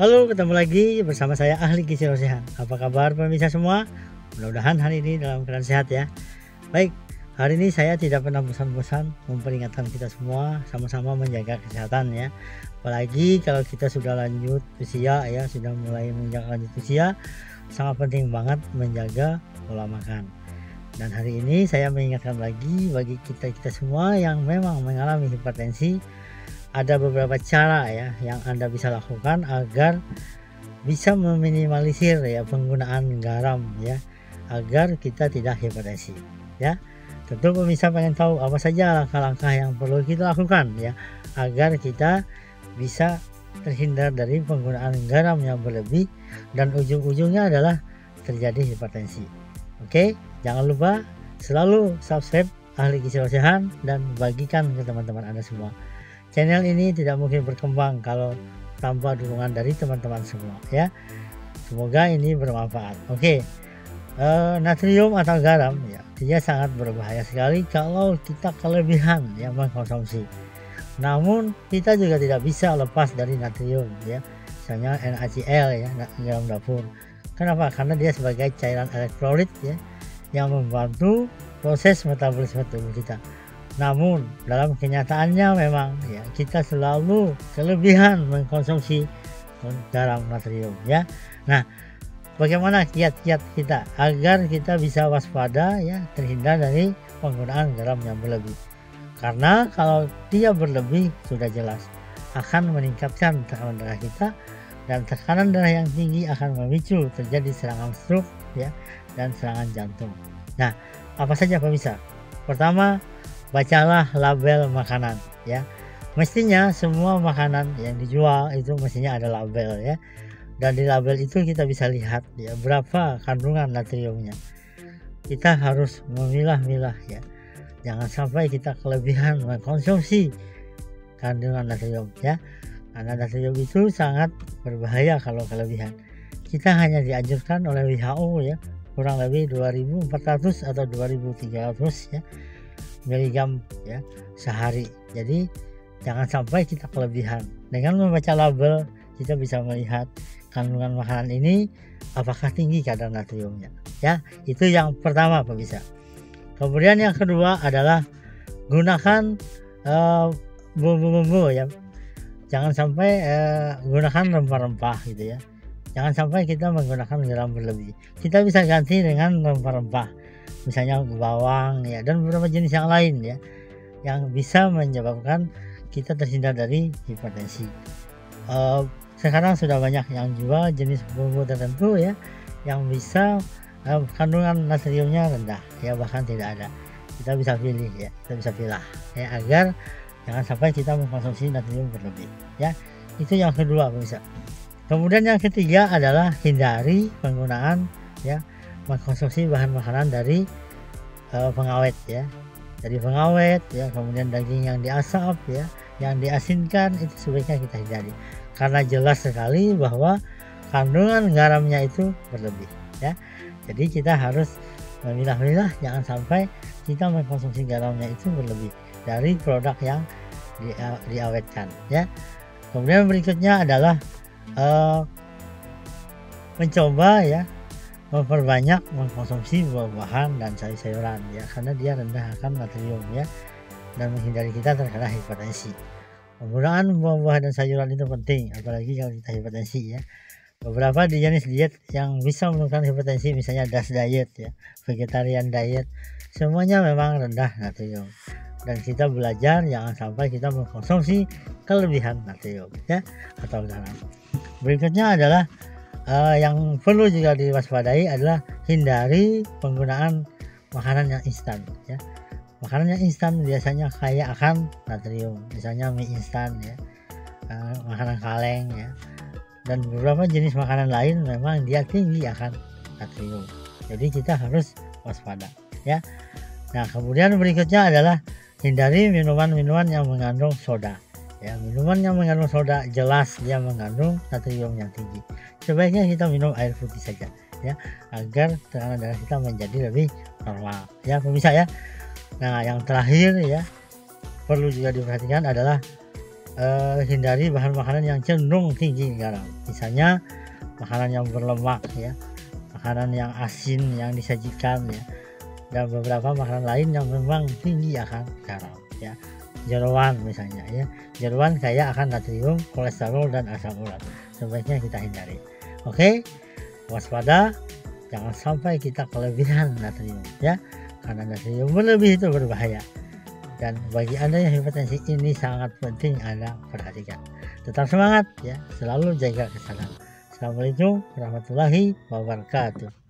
Halo, ketemu lagi bersama saya Ahli Gizi Rosehan. Apa kabar pemirsa semua? Mudah-mudahan hari ini dalam keadaan sehat ya. Baik, hari ini saya tidak pernah bosan-bosan memperingatkan kita semua sama-sama menjaga kesehatan ya. Apalagi kalau kita sudah lanjut usia ya, sudah mulai menginjak lanjut usia, sangat penting banget menjaga pola makan. Dan hari ini saya mengingatkan lagi bagi kita semua yang memang mengalami hipertensi, ada beberapa cara ya yang Anda bisa lakukan agar bisa meminimalisir ya penggunaan garam ya, agar kita tidak hipertensi ya. Tentu pemirsa pengen tahu apa saja langkah-langkah yang perlu kita lakukan ya agar kita bisa terhindar dari penggunaan garam yang berlebih dan ujung-ujungnya adalah terjadi hipertensi. Oke, jangan lupa selalu subscribe Ahli Gizi Rosehan dan bagikan ke teman-teman Anda semua. Channel ini tidak mungkin berkembang kalau tanpa dukungan dari teman-teman semua ya. Semoga ini bermanfaat. Oke, natrium atau garam ya, dia sangat berbahaya sekali kalau kita kelebihan yang mengkonsumsi. Namun kita juga tidak bisa lepas dari natrium ya, misalnya NaCl ya, garam dapur. Kenapa? Karena dia sebagai cairan elektrolit ya yang membantu proses metabolisme tubuh kita. Namun dalam kenyataannya memang ya kita selalu kelebihan mengkonsumsi garam natrium ya. Nah, bagaimana kiat-kiat kita agar kita bisa waspada ya, terhindar dari penggunaan garam yang berlebih? Karena kalau dia berlebih sudah jelas akan meningkatkan tekanan darah kita, dan tekanan darah yang tinggi akan memicu terjadi serangan stroke ya dan serangan jantung. Nah, apa saja pemirsa? Pertama, bacalah label makanan ya. Mestinya semua makanan yang dijual itu mestinya ada label ya, dan di label itu kita bisa lihat ya berapa kandungan natriumnya. Kita harus memilah-milah ya, jangan sampai kita kelebihan mengkonsumsi kandungan natrium ya, karena natrium itu sangat berbahaya kalau kelebihan. Kita hanya dianjurkan oleh WHO ya kurang lebih 2400 atau 2300 ya miligram ya sehari. Jadi jangan sampai kita kelebihan. Dengan membaca label kita bisa melihat kandungan makanan ini apakah tinggi kadar natriumnya ya. Itu yang pertama pemirsa. Kemudian yang kedua adalah gunakan bumbu-bumbu ya. Jangan sampai gunakan rempah-rempah gitu ya. Jangan sampai kita menggunakan garam berlebih. Kita bisa ganti dengan rempah-rempah, misalnya bawang ya, dan beberapa jenis yang lain ya, yang bisa menyebabkan kita terhindar dari hipertensi. Sekarang sudah banyak yang jual jenis bumbu tertentu ya yang bisa kandungan natriumnya rendah ya, bahkan tidak ada. Kita bisa pilih ya, kita bisa pilih ya agar jangan sampai kita mengkonsumsi natrium berlebih ya. Itu yang kedua pemirsa. Kemudian yang ketiga adalah hindari penggunaan ya, mengkonsumsi bahan makanan dari pengawet ya, dari pengawet ya, kemudian daging yang diasap ya, yang diasinkan, itu sebaiknya kita hindari karena jelas sekali bahwa kandungan garamnya itu berlebih ya. Jadi kita harus memilah-milah, jangan sampai kita mengkonsumsi garamnya itu berlebih dari produk yang diawetkan ya. Kemudian berikutnya adalah mencoba ya memperbanyak mengkonsumsi buah-buahan dan sayur-sayuran ya, karena dia rendah akan natrium ya, dan menghindari kita terkena hipertensi. Penggunaan buah-buahan dan sayuran itu penting, apalagi kalau kita hipertensi ya. Beberapa jenis diet yang bisa menurunkan hipertensi, misalnya DASH diet ya, vegetarian diet, semuanya memang rendah natrium, dan kita belajar jangan sampai kita mengkonsumsi kelebihan natrium ya atau garam. Berikutnya adalah yang perlu juga diwaspadai adalah hindari penggunaan makanan yang instan ya. Makanan yang instan biasanya kaya akan natrium, misalnya mie instan ya, makanan kaleng ya, dan beberapa jenis makanan lain memang dia tinggi akan natrium. Jadi kita harus waspada ya. Nah, kemudian berikutnya adalah hindari minuman-minuman yang mengandung soda ya. Minuman yang mengandung soda jelas dia mengandung natrium yang tinggi. Sebaiknya kita minum air putih saja ya, agar tekanan darah kita menjadi lebih normal ya pemirsa ya. Nah, yang terakhir ya perlu juga diperhatikan adalah hindari bahan makanan yang cenderung tinggi garam, misalnya makanan yang berlemak ya, makanan yang asin yang disajikan ya, dan beberapa makanan lain yang memang tinggi akan garam ya. Jeroan misalnya ya, jeroan kaya akan natrium, kolesterol dan asam urat, sebaiknya kita hindari. Oke, waspada, jangan sampai kita kelebihan natrium ya, karena natrium berlebih itu berbahaya. Dan bagi Anda yang hipertensi, ini sangat penting Anda perhatikan. Tetap semangat ya, selalu jaga kesehatan. Assalamualaikum warahmatullahi wabarakatuh.